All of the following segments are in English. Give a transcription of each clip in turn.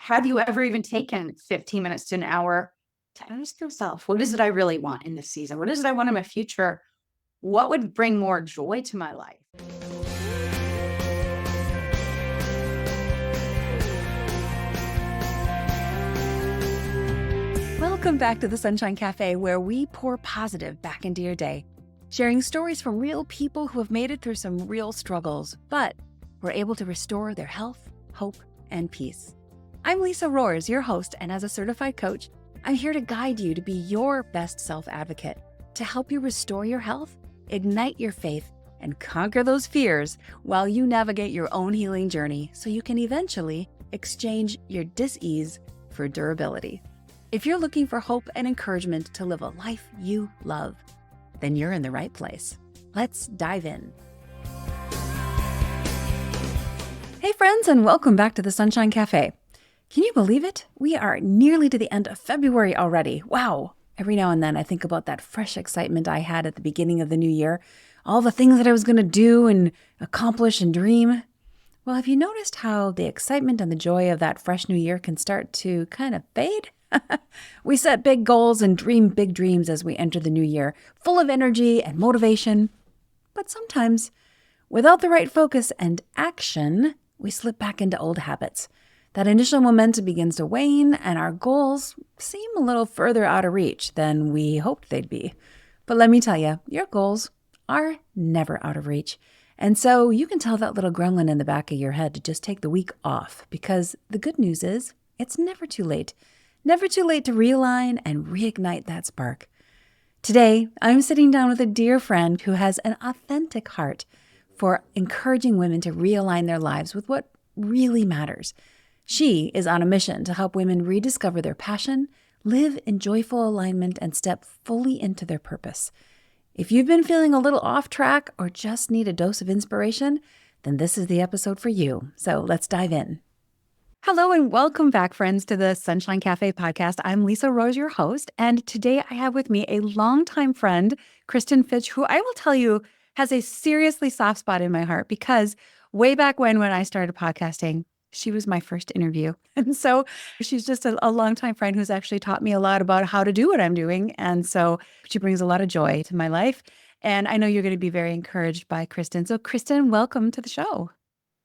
have you ever even taken 15 minutes to an hour to ask yourself, what is it I really want in this season? What is it I want in my future? What would bring more joy to my life? Welcome back to the Sunshine Cafe, where we pour positive back into your day, sharing stories from real people who have made it through some real struggles, but were able to restore their health, hope, and peace. I'm Lisa Roers, your host, and as a certified coach, I'm here to guide you to be your best self-advocate, to help you restore your health, ignite your faith, and conquer those fears while you navigate your own healing journey so you can eventually exchange your dis-ease for durability. If you're looking for hope and encouragement to live a life you love, then you're in the right place. Let's dive in. Hey friends, and welcome back to the Sunshine Cafe. Can you believe it? We are nearly to the end of February already. Wow. Every now and then I think about that fresh excitement I had at the beginning of the new year, all the things that I was going to do and accomplish and dream. Well, have you noticed how the excitement and the joy of that fresh new year can start to kind of fade? We set big goals and dream big dreams as we enter the new year, full of energy and motivation. But sometimes, without the right focus and action, we slip back into old habits. That initial momentum begins to wane, and our goals seem a little further out of reach than we hoped they'd be. But let me tell you, your goals are never out of reach. And so you can tell that little gremlin in the back of your head to just take the week off, because the good news is it's never too late. Never too late to realign and reignite that spark. Today, I'm sitting down with a dear friend who has an authentic heart for encouraging women to realign their lives with what really matters. She is on a mission to help women rediscover their passion, live in joyful alignment, and step fully into their purpose. If you've been feeling a little off track or just need a dose of inspiration, then this is the episode for you. So let's dive in. Hello and welcome back, friends, to the Sunshine Cafe podcast. I'm Lisa Roers, your host, and today I have with me a longtime friend, Kristin Fitch, who I will tell you has a seriously soft spot in my heart because way back when I started podcasting, she was my first interview. And so she's just a longtime friend who's actually taught me a lot about how to do what I'm doing. And so she brings a lot of joy to my life. And I know you're going to be very encouraged by Kristen. So Kristen, welcome to the show.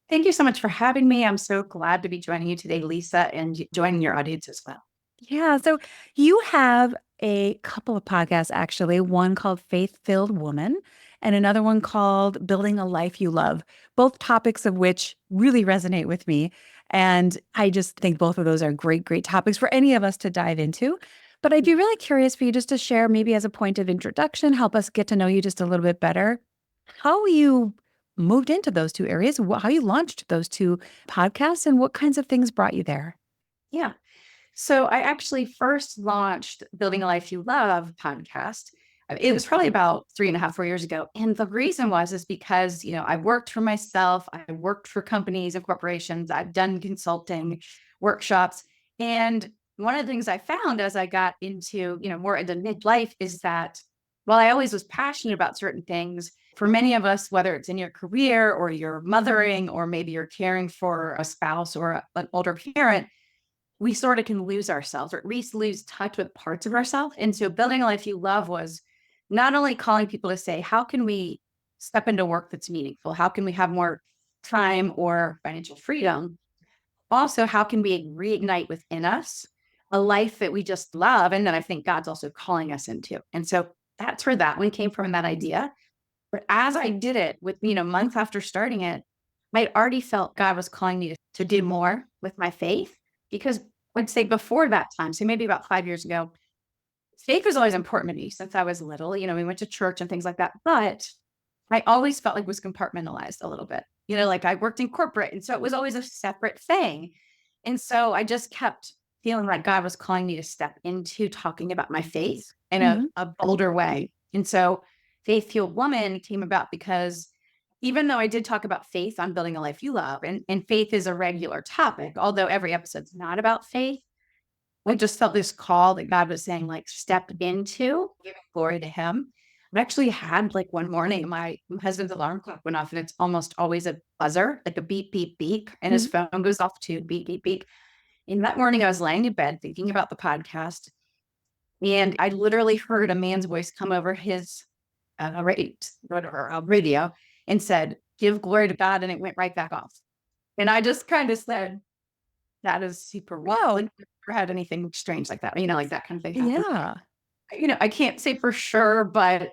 Thank you so much for having me. I'm so glad to be joining you today, Lisa, and joining your audience as well. Yeah. So you have a couple of podcasts, actually, one called Faith-Filled Woman and another one called Building a Life You Love, both topics of which really resonate with me. And I just think both of those are great, great topics for any of us to dive into. But I'd be really curious for you just to share, maybe as a point of introduction, help us get to know you just a little bit better, how you moved into those two areas, how you launched those two podcasts, and what kinds of things brought you there. Yeah. So I actually first launched Building a Life You Love podcast. It was probably about 3.5, 4 years ago. And the reason is because, I worked for myself. I worked for companies and corporations. I've done consulting workshops. And one of the things I found as I got into, more into midlife is that while I always was passionate about certain things, for many of us, whether it's in your career or you're mothering, or maybe you're caring for a spouse or an older parent, we sort of can lose ourselves, or at least lose touch with parts of ourselves. And so Building a Life You Love was not only calling people to say, how can we step into work that's meaningful? How can we have more time or financial freedom? Also, how can we reignite within us a life that we just love and that I think God's also calling us into? And so that's where that one came from, that idea. But as I did it with, months after starting it, I already felt God was calling me to do more with my faith, because I'd say before that time, so maybe about 5 years ago, faith was always important to me since I was little. We went to church and things like that, but I always felt like it was compartmentalized a little bit. Like I worked in corporate, and so it was always a separate thing. And so I just kept feeling like God was calling me to step into talking about my faith in a bolder way. And so Faith-Fueled Woman came about because even though I did talk about faith on Building a Life You Love, and faith is a regular topic, although every episode's not about faith, I just felt this call that God was saying, like, step into giving glory to Him. I actually had, like, one morning, my husband's alarm clock went off, and it's almost always a buzzer, like a beep, beep, beep, and his phone goes off too, beep, beep, beep. And that morning I was laying in bed thinking about the podcast, and I literally heard a man's voice come over his radio and said, "Give glory to God," and it went right back off. And I just kind of said, "That is super wow." Like, never had anything strange like that, like that kind of thing happen. Yeah. I can't say for sure, but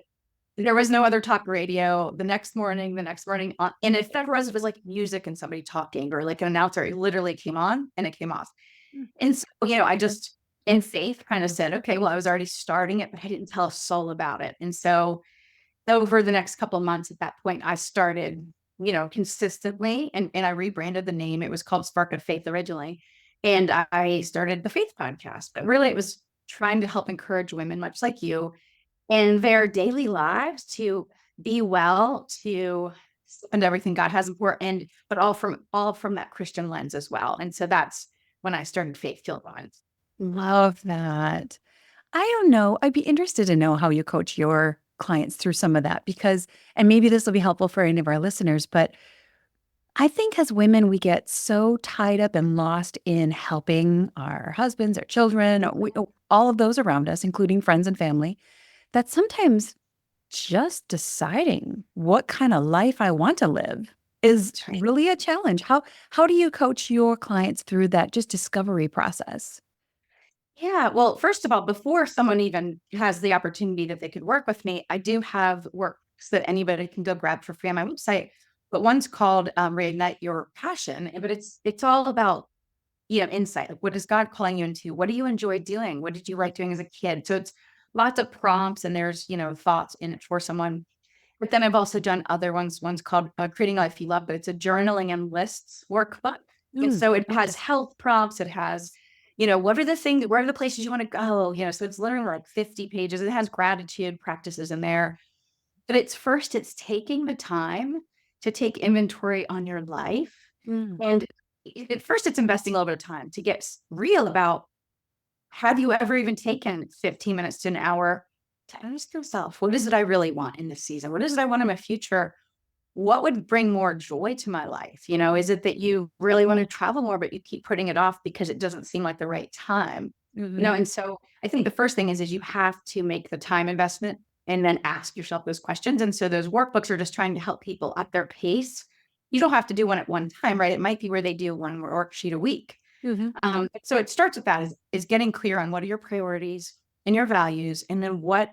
there was no other talk radio the next morning. And if there was, it was like music and somebody talking or like an announcer. It literally came on and it came off. Mm. And so, I just in faith kind of said, okay, well, I was already starting it, but I didn't tell a soul about it. And so over the next couple of months at that point, I started, consistently and I rebranded the name. It was called Spark of Faith originally. And I started the Faith Podcast. But really it was trying to help encourage women, much like you, in their daily lives to be well, to spend everything God has for, and but all from that Christian lens as well. And so that's when I started Faith Fueled Bonds. Love that. I don't know. I'd be interested to know how you coach your clients through some of that because, and maybe this will be helpful for any of our listeners, but I think as women, we get so tied up and lost in helping our husbands, our children, all of those around us, including friends and family, that sometimes just deciding what kind of life I want to live is That's right. really a challenge. How do you coach your clients through that just discovery process? Yeah. Well, first of all, before someone even has the opportunity that they could work with me, I do have works that anybody can go grab for free on my website. But one's called Reignite Your Passion. But it's all about insight. Like, what is God calling you into? What do you enjoy doing? What did you like doing as a kid? So it's lots of prompts and there's, thoughts in it for someone. But then I've also done other ones. One's called Creating a Life You Love, but it's a journaling and lists workbook. And Mm. so it has health prompts. It has, what are the things, where are the places you want to go? So it's literally like 50 pages. It has gratitude practices in there. But it's taking the time to take inventory on your life. Mm. And at first, it's investing a little bit of time to get real about, have you ever even taken 15 minutes to an hour to ask yourself, what is it I really want in this season? What is it I want in my future? What would bring more joy to my life? Is it that you really want to travel more, but you keep putting it off because it doesn't seem like the right time? Mhm. And so I think the first thing is you have to make the time investment and then ask yourself those questions. And so those workbooks are just trying to help people at their pace. You don't have to do one at one time, right? It might be where they do one worksheet a week. Mhm. So it starts with that is getting clear on what are your priorities and your values, and then what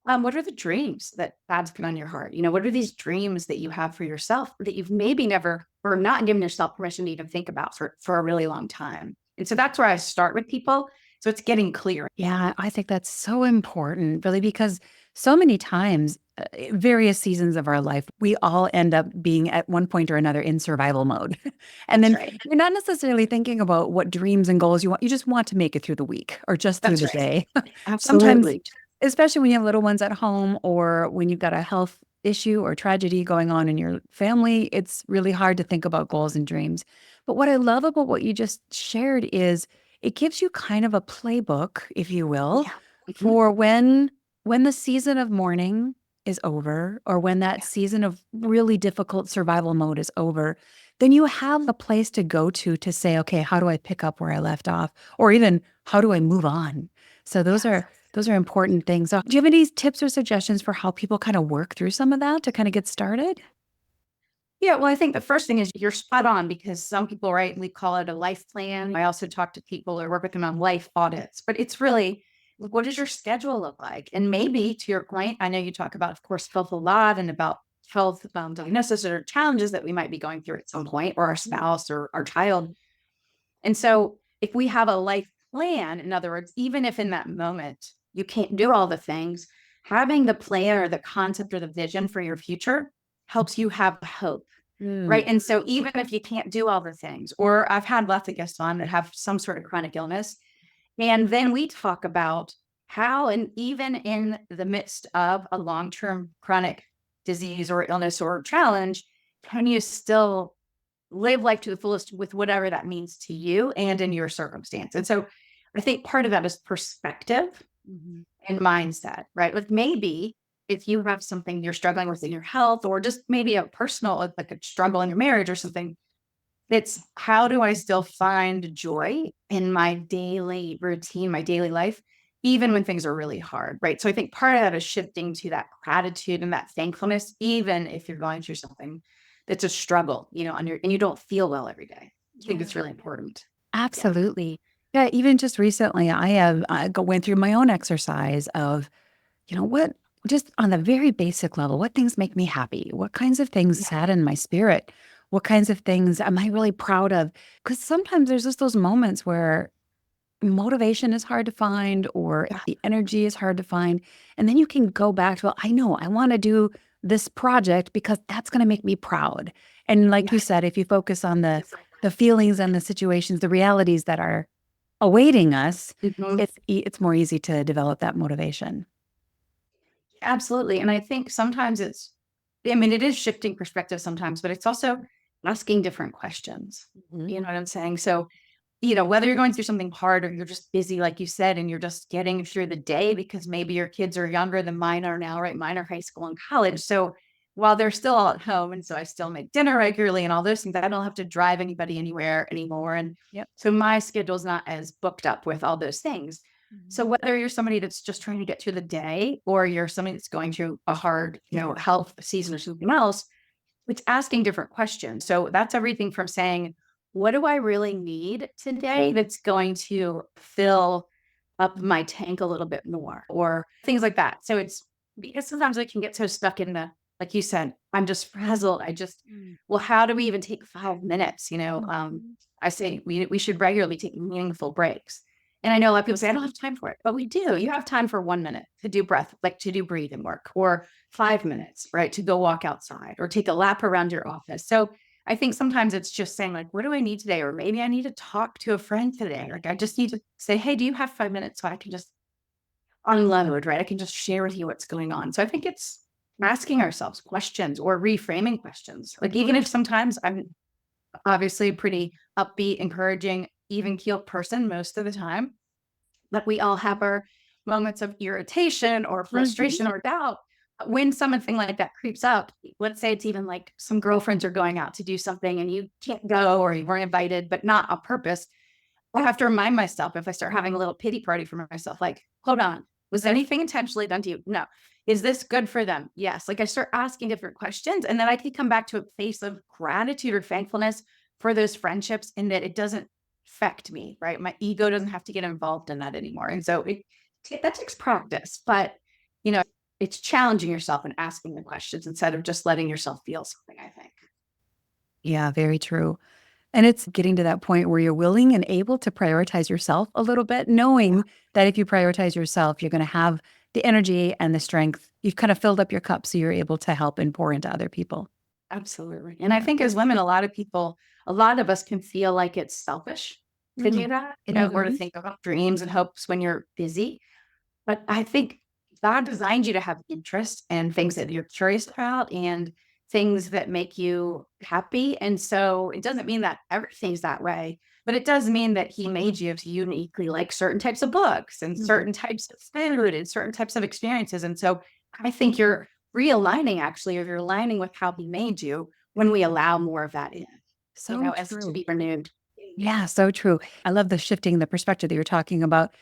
are the dreams that God's put on your heart? What are these dreams that you have for yourself that you've maybe never or not given yourself permission to even think about for a really long time? And so that's where I start with people. So it's getting clear. Yeah, I think that's so important, really, because so many times, various seasons of our life, we all end up being at one point or another in survival mode. And That's then right. you're not necessarily thinking about what dreams and goals you want. You just want to make it through the week or just through That's the right. day. Sometimes, Absolutely. especially when you have little ones at home or when you've got a health issue or tragedy going on in your family, it's really hard to think about goals and dreams. But what I love about what you just shared is it gives you kind of a playbook, if you will, Yeah. Mhm. for when the season of mourning is over or when that Yeah. season of really difficult survival mode is over, then you have a place to go to say, okay, how do I pick up where I left off? Or even how do I move on? So Yes. those are important things. So do you have any tips or suggestions for how people kind of work through some of that to kind of get started? Yeah, well, I think the first thing is you're spot on because some people, right, we call it a life plan. I also talk to people or work with them on life audits, but it's really, what does your schedule look like? And maybe to your point, I know you talk about, of course, health a lot and about health diagnosis or challenges that we might be going through at some point, or our spouse or our child. And so if we have a life plan, in other words, even if in that moment you can't do all the things, having the plan or the concept or the vision for your future helps you have hope. Right. Mm. And so even if you can't do all the things, or I've had lots of guests on that have some sort of chronic illness, and then we talk about how, and even in the midst of a long term chronic disease or illness or challenge, can you still live life to the fullest with whatever that means to you and in your circumstance? And so I think part of that is perspective Mhm. and mindset, right? Like maybe if you have something you're struggling with in your health, or just maybe a personal, like a struggle in your marriage or something, It's how do I still find joy in my daily routine, my daily life, even when things are really hard, right? So I think part of that is shifting to that gratitude and that thankfulness, even if you're going through something that's a struggle, and you don't feel well every day. I think it's really important. Yeah. Absolutely. Yeah, even just recently, went through my own exercise of, what, just on the very basic level, what things make me happy? What kinds of things Yeah. sadden my spirit? What kinds of things am I really proud of? Because sometimes there's just those moments where motivation is hard to find or Yeah. the energy is hard to find. And then you can go back to, well, I know I want to do this project because that's going to make me proud. And like you Yeah. said, if you focus on the feelings and the situations, the realities that are awaiting us, Mhm. it's more easy to develop that motivation. Absolutely. And I think sometimes it is shifting perspective sometimes, but it's also asking different questions. Mhm. You know what I'm saying? So whether you're going through something hard or you're just busy, like you said, and you're just getting through the day because maybe your kids are younger than mine are now, right? Mine are high school and college. So while they're still all at home, and so I still make dinner regularly and all those things, I don't have to drive anybody anywhere anymore. And Yep. so my schedule's not as booked up with all those things. So Mhm. whether you're somebody that's just trying to get through the day or you're somebody that's going through a hard, health season or something else, it's asking different questions. So that's everything from saying, what do I really need today that's going to fill up my tank a little bit more or things like that. So it's because sometimes I can get so stuck in like you said, I'm just frazzled. Mm. Well, how do we even take 5 minutes? Mhm. I say we should regularly take meaningful breaks. And I know a lot of people say, I don't have time for it, but we do. You have time for 1 minute to do breath, like to do breathing work, or 5 minutes, right? To go walk outside or take a lap around your office. So I think sometimes it's just saying, like, what do I need today? Or maybe I need to talk to a friend today. Like, I just need to say, hey, do you have 5 minutes so I can just unload, right? I can just share with you what's going on. So I think it's asking ourselves questions or reframing questions. Like, even if sometimes I'm obviously a pretty upbeat, encouraging, even keeled person most of the time, but we all have our moments of irritation or Mhm. frustration or doubt. When something like that creeps up, let's say it's even like some girlfriends are going out to do something and you can't go or you weren't invited, but not on purpose. I have to remind myself if I start having a little pity party for myself, like, hold on, was anything intentionally done to you? No. Is this good for them? Yes. Like I start asking different questions and then I can come back to a place of gratitude or thankfulness for those friendships and that it doesn't affect me, right? My ego doesn't have to get involved in that anymore. And so that takes practice, but you know, it's challenging yourself and asking the questions instead of just letting yourself feel something, I think. Yeah, very true. And it's getting to that point where you're willing and able to prioritize yourself a little bit, Yeah. knowing that if you prioritize yourself, you're going to have the energy and the strength. You've kind of filled up your cup so you're able to help and pour into other people. Absolutely. And I think as women, a lot of us can feel like it's selfish to do Mm. that, or to Mhm. think about dreams and hopes when you're busy. But I think God designed you to have interest and things that you're curious about and things that make you happy. And so it doesn't mean that everything's that way, but it does mean that He made you to uniquely like certain types of books and Mhm. certain types of food and certain types of experiences. And so I think you're realigning actually, or you're aligning with how He made you when we allow more of that in, So as to true. be renewed. Yeah, so true. I love the shifting the perspective that you're talking about.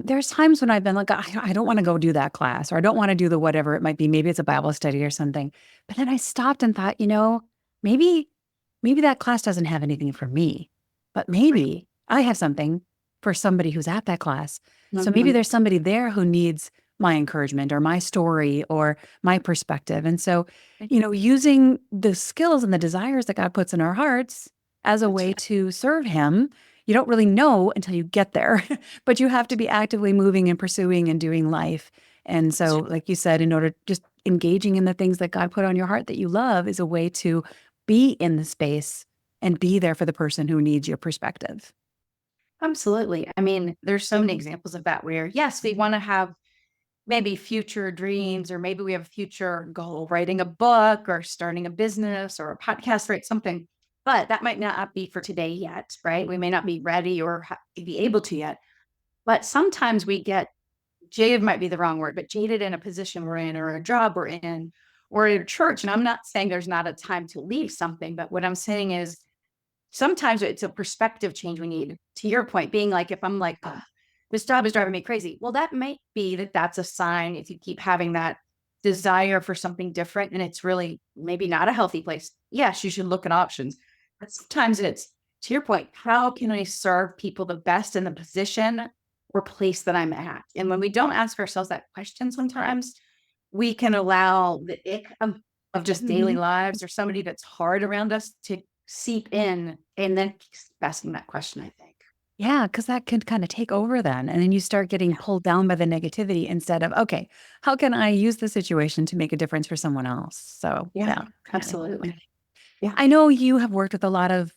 There's times when I've been like, I don't want to go do that class, or I don't want to do the whatever it might be. Maybe it's a Bible study or something. But then I stopped and thought, maybe, maybe that class doesn't have anything for me, but Right. maybe I have something for somebody who's at that class. So maybe Mhm. there's somebody there who needs my encouragement or my story or my perspective. And so, using the skills and the desires that God puts in our hearts as a That's way right. to serve Him, you don't really know until you get there. But you have to be actively moving and pursuing and doing life. And That's so, like you said, in order just engaging in the things that God put on your heart that you love is a way to be in the space and be there for the person who needs your perspective. Absolutely. I mean, there's so many examples of that where, yes, we want to have maybe future dreams, or maybe we have a future goal, writing a book or starting a business or a podcast, right? Something, but that might not be for today yet, right? We may not be ready or be able to yet. But sometimes we get jaded, might be the wrong word, but jaded in a position we're in or a job we're in or in a church. And I'm not saying there's not a time to leave something, but what I'm saying is sometimes it's a perspective change we need. To your point, being like, if I'm like, this job is driving me crazy. Well, that might be that that's a sign if you keep having that desire for something different and it's really maybe not a healthy place. Yes, you should look at options. But sometimes it's, to your point, how can I serve people the best in the position or place that I'm at? And when we don't ask ourselves that question sometimes, we can allow the ick of just daily lives or somebody that's hard around us to seep in and then keep asking that question, I think. Yeah, because that could kind of take over then. And then you start getting pulled down by the negativity instead of, okay, how can I use the situation to make a difference for someone else? So, Yeah, yeah. absolutely. Yeah. I know you have worked with a lot of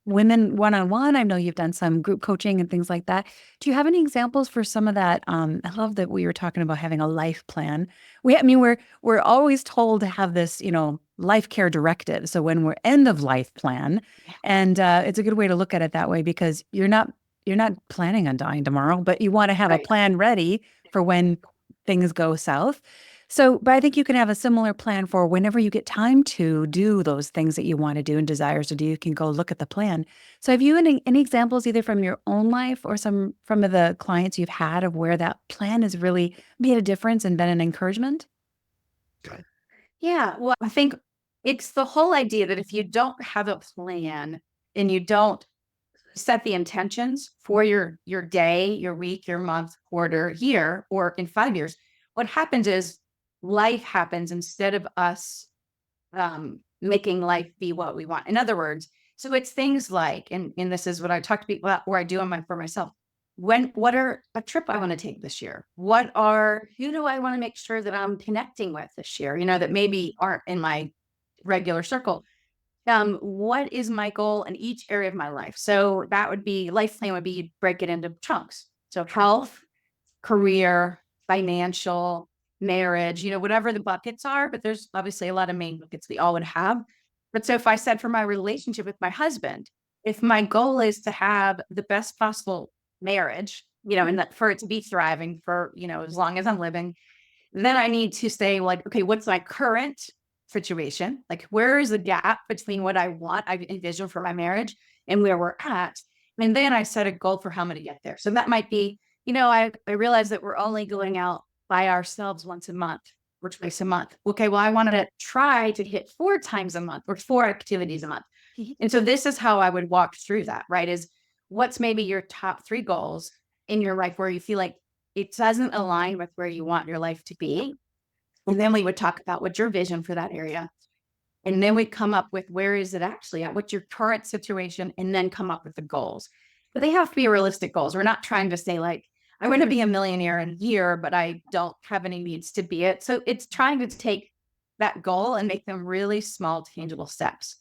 women one-on-one. I know you've done some group coaching and things like that. Do you have any examples for some of that? I love that we were talking about having a life plan. We're always told to have this, life care directive. So when we're end of life plan, and it's a good way to look at it that way because you're not planning on dying tomorrow, but you want to have a Right. plan ready for when things go south. So, but I think you can have a similar plan for whenever you get time to do those things that you want to do and desires to do, you can go look at the plan. So, have you any examples either from your own life or some from the clients you've had of where that plan has really made a difference and been an encouragement? Yeah. Well, I think it's the whole idea that if you don't have a plan and you don't set the intentions for your day, your week, your month, quarter, year, or in 5 years, what happens is life happens instead of us making life be what we want. In other words, so it's things like, and this is what I talk to people about, or I do for myself. What are a trip I want to take this year? Who do I want to make sure that I'm connecting with this year? That maybe aren't in my regular circle. What is my goal in each area of my life? So that would be life plan would be break it into chunks. So health, career, financial, marriage, whatever the buckets are, but there's obviously a lot of main buckets we all would have. But so if I said for my relationship with my husband, if my goal is to have the best possible marriage, and that for it to be thriving for, as long as I'm living, then I need to say, like, okay, what's my current situation? Like, where is the gap between what I want, I envision for my marriage and where we're at? And then I set a goal for how I'm going to get there. So that might be, I realize that we're only going out by ourselves once a month or twice a month. Okay, well, I wanted to try to hit 4 times a month or 4 activities a month. And so this is how I would walk through that, right? Is what's maybe your top 3 goals in your life where you feel like it doesn't align with where you want your life to be. And then we would talk about what's your vision for that area. And then we'd come up with where is it actually at? What's your current situation? And then come up with the goals. But they have to be realistic goals. We're not trying to say, like, I want to be a millionaire in a year, but I don't have any needs to be it. So it's trying to take that goal and make them really small, tangible steps.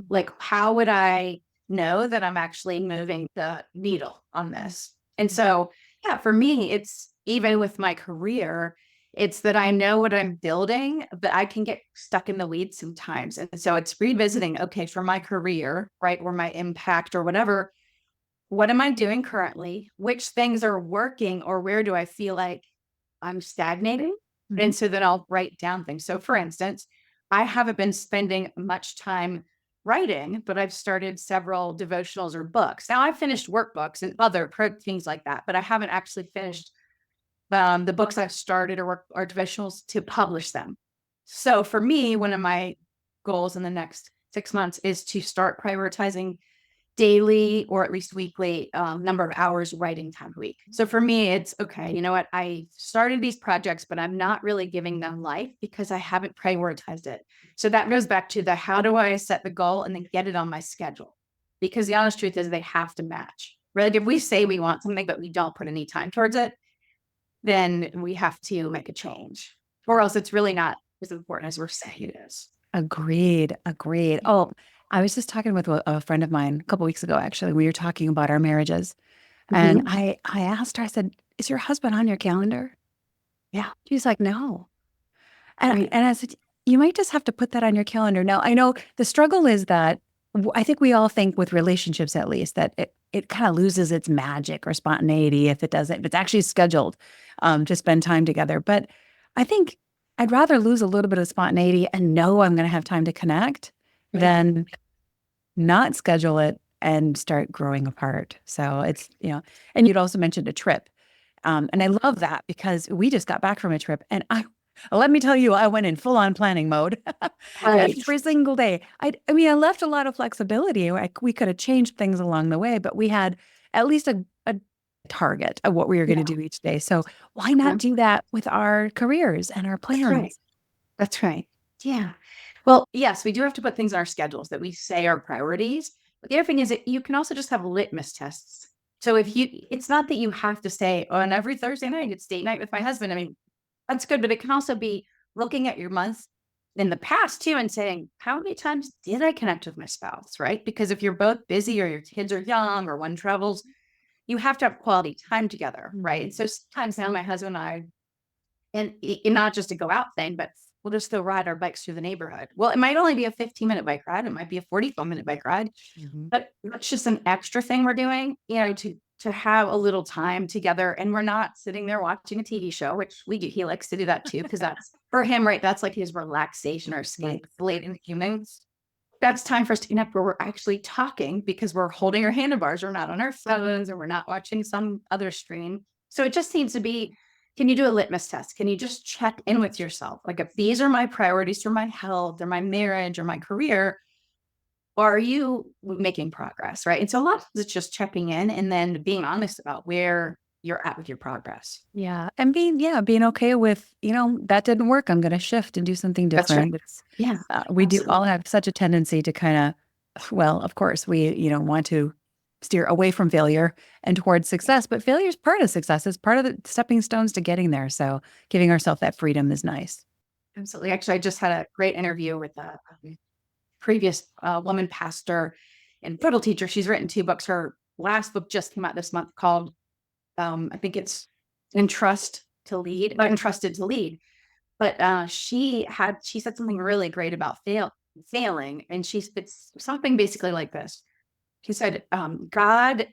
Like, how would I know that I'm actually moving the needle on this? And so, yeah, for me, it's even with my career, it's that I know what I'm building, but I can get stuck in the weeds sometimes. And so it's revisiting, okay, for my career, right, or my impact or whatever, what am I doing currently? Which things are working, or where do I feel like I'm stagnating? And so then I'll write down things. So for instance, I haven't been spending much time writing, but I've started several devotionals or books. Now I've finished workbooks and other things like that, but I haven't actually finished the books I've started or devotionals to publish them. So for me, one of my goals in the next 6 months is to start prioritizing daily or at least weekly number of hours writing time a week. So for me, it's okay. You know what? I started these projects, but I'm not really giving them life because I haven't prioritized it. So that goes back to the how do I set the goal and then get it on my schedule? Because the honest truth is they have to match. Right? If we say we want something, but we don't put any time towards it, then we have to make a change, or else it's really not as important as we're saying it is. Agreed. Agreed. Oh, I was just talking with a friend of mine a couple weeks ago, actually. We were talking about our marriages. And Mhm. I asked her, I said, is your husband on your calendar? Yeah. She's like, no. And, Right. and I said, you might just have to put that on your calendar. Now, I know the struggle is that I think we all think with relationships, at least, that it kind of loses its magic or spontaneity if it doesn't, if it's actually scheduled to spend time together. But I think I'd rather lose a little bit of spontaneity and know I'm going to have time to connect Right. than not schedule it and start growing apart. So it's, and you'd also mentioned a trip. And I love that because we just got back from a trip and let me tell you, I went in full on planning mode Right. every single day. I mean, I left a lot of flexibility. Like we could have changed things along the way, but we had at least a target of what we were going to Yeah. do each day. So why not Yeah. do that with our careers and our That's right. plans? That's right. Yeah. Well, yes, we do have to put things in our schedules that we say are priorities. But the other thing is that you can also just have litmus tests. So it's not that you have to say, on every Thursday night, it's date night with my husband. I mean, that's good, but it can also be looking at your month in the past too and saying, how many times did I connect with my spouse? Right. Because if you're both busy or your kids are young or one travels, you have to have quality time together. Right. And so sometimes now my husband and I, and not just to go out thing, but we'll just go ride our bikes through the neighborhood. Well, it might only be a 15-minute bike ride. It might be a 45-minute bike ride, Mhm. but that's just an extra thing we're doing, to have a little time together. And we're not sitting there watching a TV show, which we do. He likes to do that too, because that's for him, right? That's like his relaxation or escape late in the evenings. That's time for us to connect where we're actually talking because we're holding our handlebars. We're not on our phones or we're not watching some other screen. So it just needs to be, can you do a litmus test? Can you just check in with yourself? Like, if these are my priorities for my health or my marriage or my career, or are you making progress? Right. And so a lot of it's just checking in and then being honest about where you're at with your progress. Yeah. And being okay with, that didn't work. I'm going to shift and do something That's right. different. Yeah, We do all absolutely. have such a tendency to kind of, well, of course, we, want to steer away from failure and towards success, but failure is part of success. It's part of the stepping stones to getting there. So giving ourselves that freedom is nice. Absolutely. Actually, I just had a great interview with a previous woman pastor and total teacher. She's written 2 books. Her last book just came out this month called, I think it's Entrusted to Lead. But she said something really great about failing. And it's something basically like this. He said, God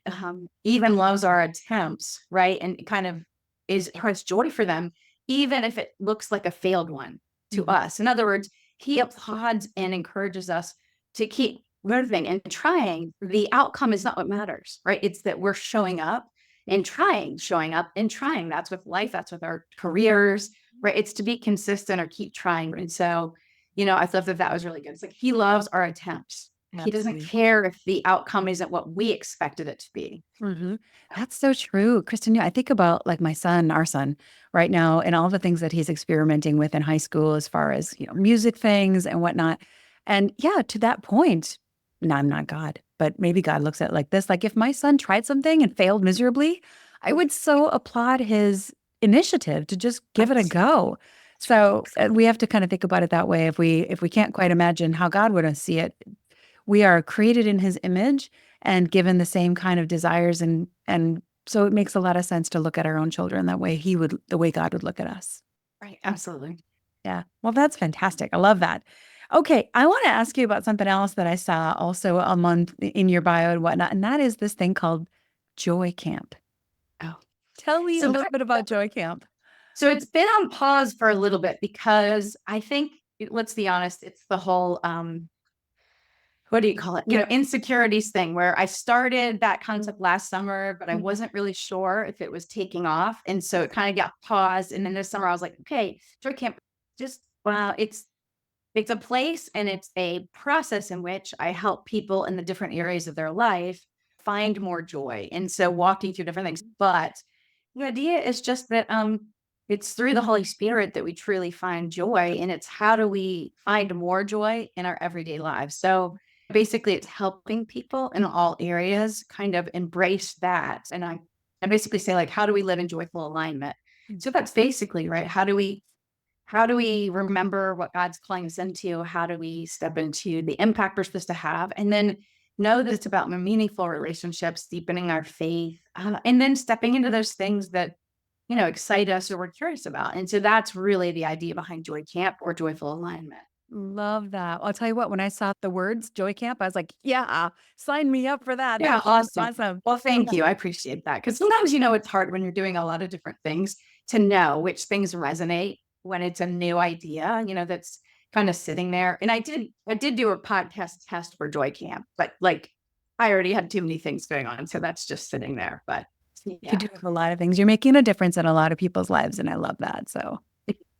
even loves our attempts, right? And it kind of has joy for them, even if it looks like a failed one to Mhm. us. In other words, he applauds and encourages us to keep moving and trying. The outcome is not what matters, right? It's that we're showing up and trying, showing up and trying. That's with life, that's with our careers, right? It's to be consistent or keep trying. And so, I thought that was really good. It's like he loves our attempts. He doesn't Absolutely. care if the outcome isn't what we expected it to be. Mhm. That's so true. Kristen, yeah, I think about like our son right now and all the things that he's experimenting with in high school as far as, music things and whatnot. And yeah, to that point, no, I'm not God, but maybe God looks at it like this. Like if my son tried something and failed miserably, I would so applaud his initiative to just give it a That's go. So we have to kind of think about it that way. If we can't quite imagine how God would see it, we are created in his image and given the same kind of desires and so it makes a lot of sense to look at our own children that way the way God would look at us. right. Absolutely. Yeah. Well, that's fantastic. I love that. Okay, I want to ask you about something else that I saw also in your bio and whatnot, and that is this thing called Joy Camp. Oh, Tell me a so little bit about Joy Camp. so it's been on pause for a little bit because I think, let's be honest, it's the whole what do you call it? Insecurities thing where I started that concept last summer, but I wasn't really sure if it was taking off. And so it kind of got paused. And then this summer I was like, okay, Joy Camp, just well, it's a place and it's a process in which I help people in the different areas of their life find more joy. And so walking through different things. But the idea is just that it's through the Holy Spirit that we truly find joy. And it's how do we find more joy in our everyday lives? So basically it's helping people in all areas kind of embrace that. And I basically say, like, how do we live in joyful alignment? So that's basically right. How do we remember what God's calling us into? How do we step into the impact we're supposed to have? And then know that it's about meaningful relationships, deepening our faith, and then stepping into those things that, excite us or we're curious about. And so that's really the idea behind Joy Camp or joyful alignment. Love that. I'll tell you what, when I saw the words Joy Camp, I was like, yeah, sign me up for that. Yeah, That sounds awesome. awesome. Well, thank you. I appreciate that. Because sometimes, it's hard when you're doing a lot of different things to know which things resonate when it's a new idea, that's kind of sitting there. And I did do a podcast test for Joy Camp, but like I already had too many things going on. So that's just sitting there. But You do have a lot of things. You're making a difference in a lot of people's lives, and I love that. So,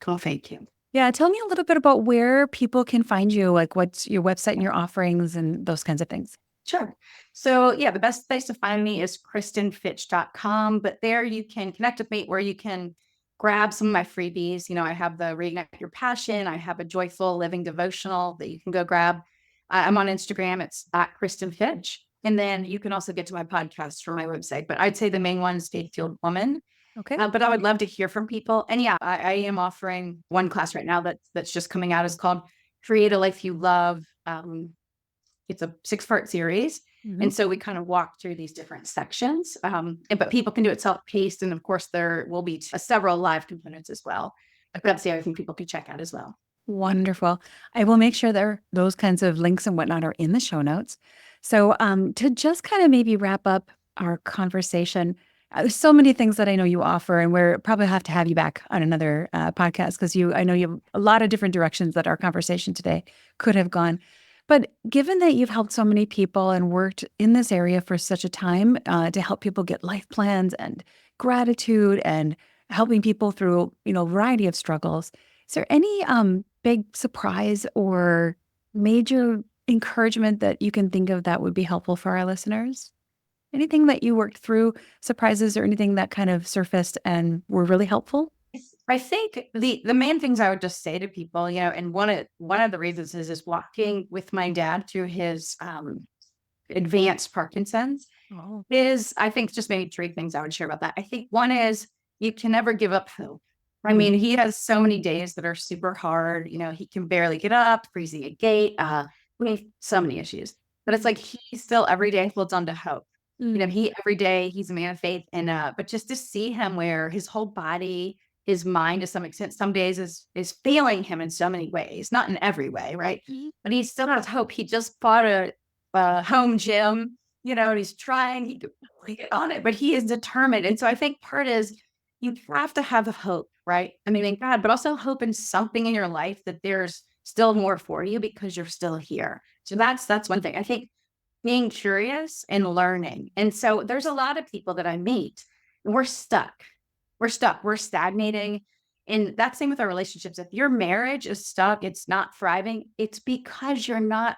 cool. Thank you. yeah, tell me a little bit about where people can find you, like what's your website and your offerings and those kinds of things. Sure. So yeah, the best place to find me is KristinFitch.com, but there you can connect with me where you can grab some of my freebies. I have the Reignite Your Passion. I have a joyful living devotional that you can go grab. I'm on Instagram. It's at Kristin Fitch. And then you can also get to my podcast from my website, but I'd say the main one is Faith-Fueled Woman. Okay. But I would love to hear from people. And yeah, I am offering one class right now that's just coming out. It's called Create a Life You Love. It's a 6-part series. And so we kind of walk through these different sections, but people can do it self-paced. And of course, there will be several live components as well. That's the other thing people can check out as well. Wonderful. I will make sure those kinds of links and whatnot are in the show notes. So to just kind of maybe wrap up our conversation, there's so many things that I know you offer, and we're probably have to have you back on another podcast because I know you have a lot of different directions that our conversation today could have gone. But given that you've helped so many people and worked in this area for such a time to help people get life plans and gratitude and helping people through, a variety of struggles, is there any big surprise or major encouragement that you can think of that would be helpful for our listeners? Anything that you worked through, surprises or anything that kind of surfaced and were really helpful? I think the main things I would just say to people, and one of the reasons is walking with my dad through his advanced Parkinson's is, I think, just maybe 3 things I would share about that. I think one is you can never give up hope. I mean, he has so many days that are super hard. He can barely get up, freezing a gate. We have so many issues, but it's like he still every day holds on to hope. Every day he's a man of faith, and but just to see him where his whole body, his mind, to some extent, some days is failing him in so many ways, not in every way, right? But he still has hope. He just bought a home gym, and he's trying. He could really get on it, but he is determined. And so I think part is you have to have hope, right? I mean, in God, but also hope in something in your life that there's still more for you because you're still here. So that's one thing. I think being curious and learning. And so there's a lot of people that I meet and we're stuck. We're stagnating. And that's same with our relationships. If your marriage is stuck, it's not thriving, it's because you're not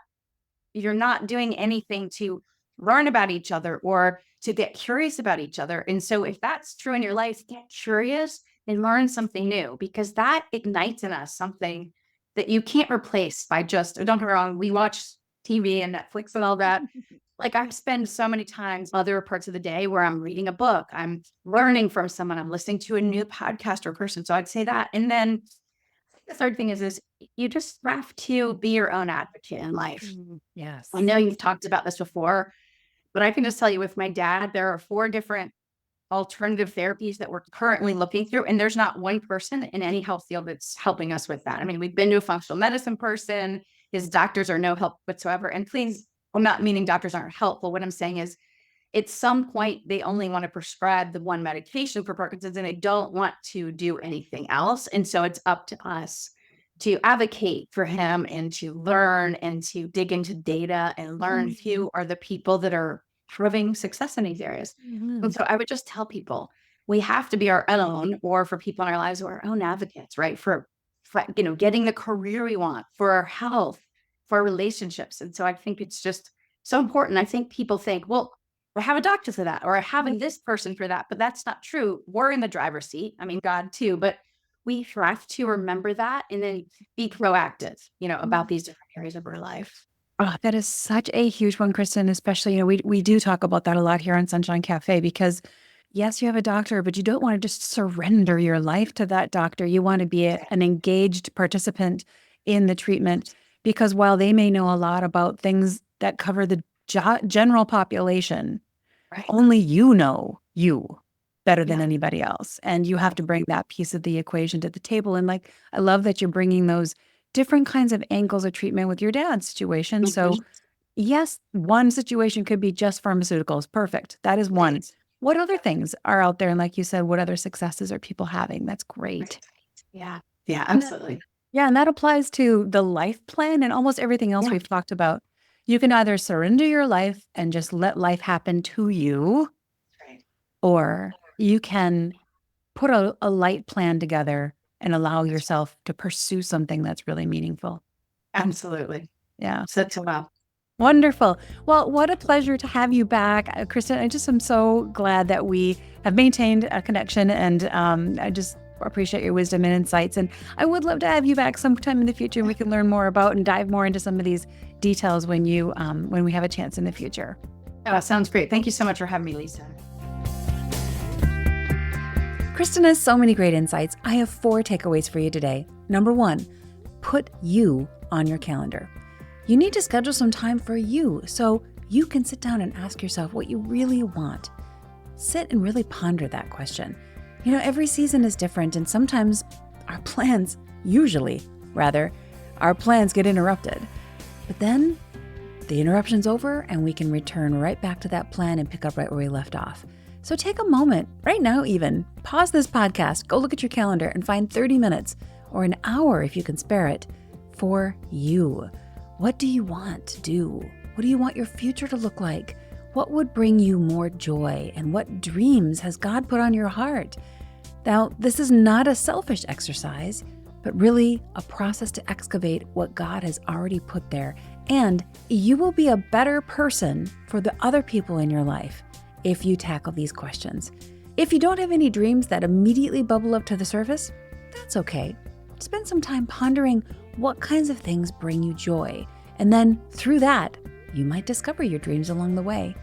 doing anything to learn about each other or to get curious about each other. And so if that's true in your life, get curious and learn something new, because that ignites in us something that you can't replace by just, don't get me wrong, we watch TV and Netflix and all that. Like I spend so many times other parts of the day where I'm reading a book, I'm learning from someone, I'm listening to a new podcast or person. So I'd say that. And then the third thing is you just have to be your own advocate in life. Yes. I know you've talked about this before, but I can just tell you with my dad, there are 4 different alternative therapies that we're currently looking through. And there's not one person in any health field that's helping us with that. I mean, we've been to a functional medicine person, his doctors are no help whatsoever. And please, I'm not meaning doctors aren't helpful. What I'm saying is at some point, they only want to prescribe the one medication for Parkinson's and they don't want to do anything else. And so it's up to us to advocate for him and to learn and to dig into data and learn who are the people that are proving success in these areas. And so I would just tell people we have to be our own, or for people in our lives, our own advocates, right? For getting the career we want, for our health, for our relationships. And so I think it's just so important. I think people think, well, I have a doctor for that, or I have this person for that, but that's not true. We're in the driver's seat. I mean, God too, but we have to remember that and then be proactive, about these different areas of our life. Oh, that is such a huge one, Kristen, especially, we do talk about that a lot here on Sunshine Cafe because yes, you have a doctor, but you don't want to just surrender your life to that doctor. You want to be an engaged participant in the treatment because while they may know a lot about things that cover the general population, Right. only you know you better than anybody else. And you have to bring that piece of the equation to the table. And I love that you're bringing those different kinds of angles of treatment with your dad's situation. So yes, one situation could be just pharmaceuticals. Perfect. That is one. What other things are out there? And like you said, what other successes are people having? That's great. Yeah. Yeah, absolutely. Yeah, and that applies to the life plan and almost everything else Yeah. we've talked about. You can either surrender your life and just let life happen to you, Right. or you can put a light plan together and allow That's right. yourself to pursue something that's really meaningful. Absolutely. Yeah. Said so well. Wonderful. Well, what a pleasure to have you back, Kristen. I just am so glad that we have maintained a connection, and I just appreciate your wisdom and insights. And I would love to have you back sometime in the future, and we can learn more about and dive more into some of these details when we have a chance in the future. Oh, sounds great. Thank you so much for having me, Lisa. Kristen has so many great insights. I have 4 takeaways for you today. Number 1, put you on your calendar. You need to schedule some time for you so you can sit down and ask yourself what you really want. Sit and really ponder that question. Every season is different, and sometimes our plans get interrupted. But then the interruption's over and we can return right back to that plan and pick up right where we left off. So take a moment right now, even pause this podcast, go look at your calendar and find 30 minutes or an hour if you can spare it for you. What do you want to do? What do you want your future to look like? What would bring you more joy? And what dreams has God put on your heart? Now, this is not a selfish exercise, but really a process to excavate what God has already put there. And you will be a better person for the other people in your life if you tackle these questions. If you don't have any dreams that immediately bubble up to the surface, that's okay. Spend some time pondering what kinds of things bring you joy. And then through that, you might discover your dreams along the way.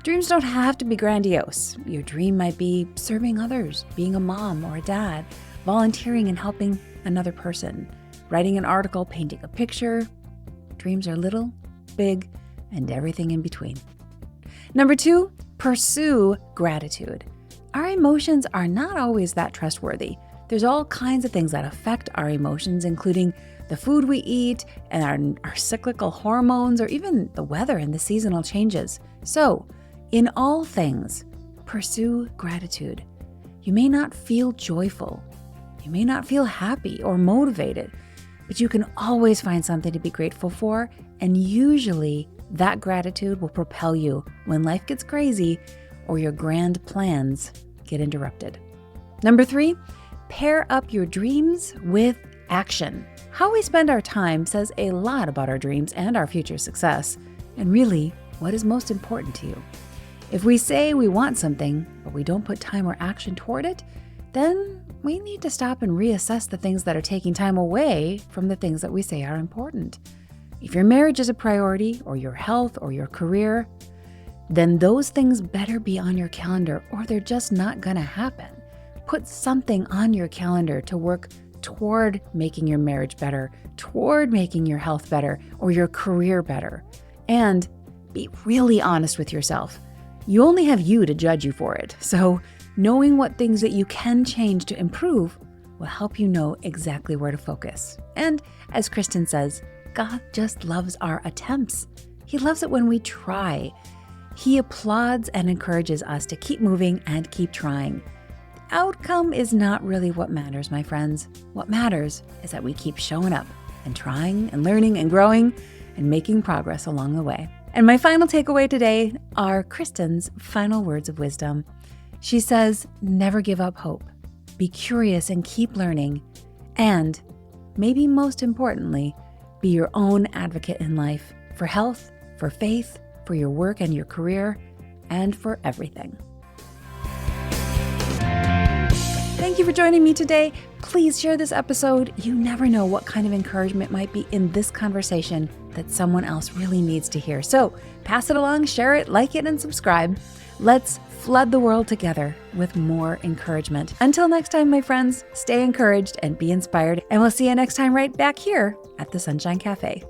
Dreams don't have to be grandiose. Your dream might be serving others, being a mom or a dad, volunteering and helping another person, writing an article, painting a picture. Dreams are little, big, and everything in between. Number 2, pursue gratitude. Our emotions are not always that trustworthy. There's all kinds of things that affect our emotions, including the food we eat and our cyclical hormones, or even the weather and the seasonal changes. So, in all things, pursue gratitude. You may not feel joyful. You may not feel happy or motivated, but you can always find something to be grateful for, and usually that gratitude will propel you when life gets crazy or your grand plans get interrupted. Number 3, pair up your dreams with action. How we spend our time says a lot about our dreams and our future success, and really what is most important to you. If we say we want something, but we don't put time or action toward it, then we need to stop and reassess the things that are taking time away from the things that we say are important. If your marriage is a priority, or your health, or your career, then those things better be on your calendar or they're just not gonna happen. Put something on your calendar to work toward making your marriage better, toward making your health better, or your career better. And be really honest with yourself. You only have you to judge you for it. So knowing what things that you can change to improve will help you know exactly where to focus. And as Kristen says, God just loves our attempts. He loves it when we try. He applauds and encourages us to keep moving and keep trying. The outcome is not really what matters, my friends. What matters is that we keep showing up and trying and learning and growing and making progress along the way. And my final takeaway today are Kristen's final words of wisdom. She says, never give up hope. Be curious and keep learning. And maybe most importantly, be your own advocate in life for health, for faith, for your work and your career, and for everything. Thank you for joining me today. Please share this episode. You never know what kind of encouragement might be in this conversation that someone else really needs to hear. So pass it along, share it, like it, and subscribe. Let's flood the world together with more encouragement. Until next time, my friends, stay encouraged and be inspired. And we'll see you next time right back here at the Sunshine Cafe.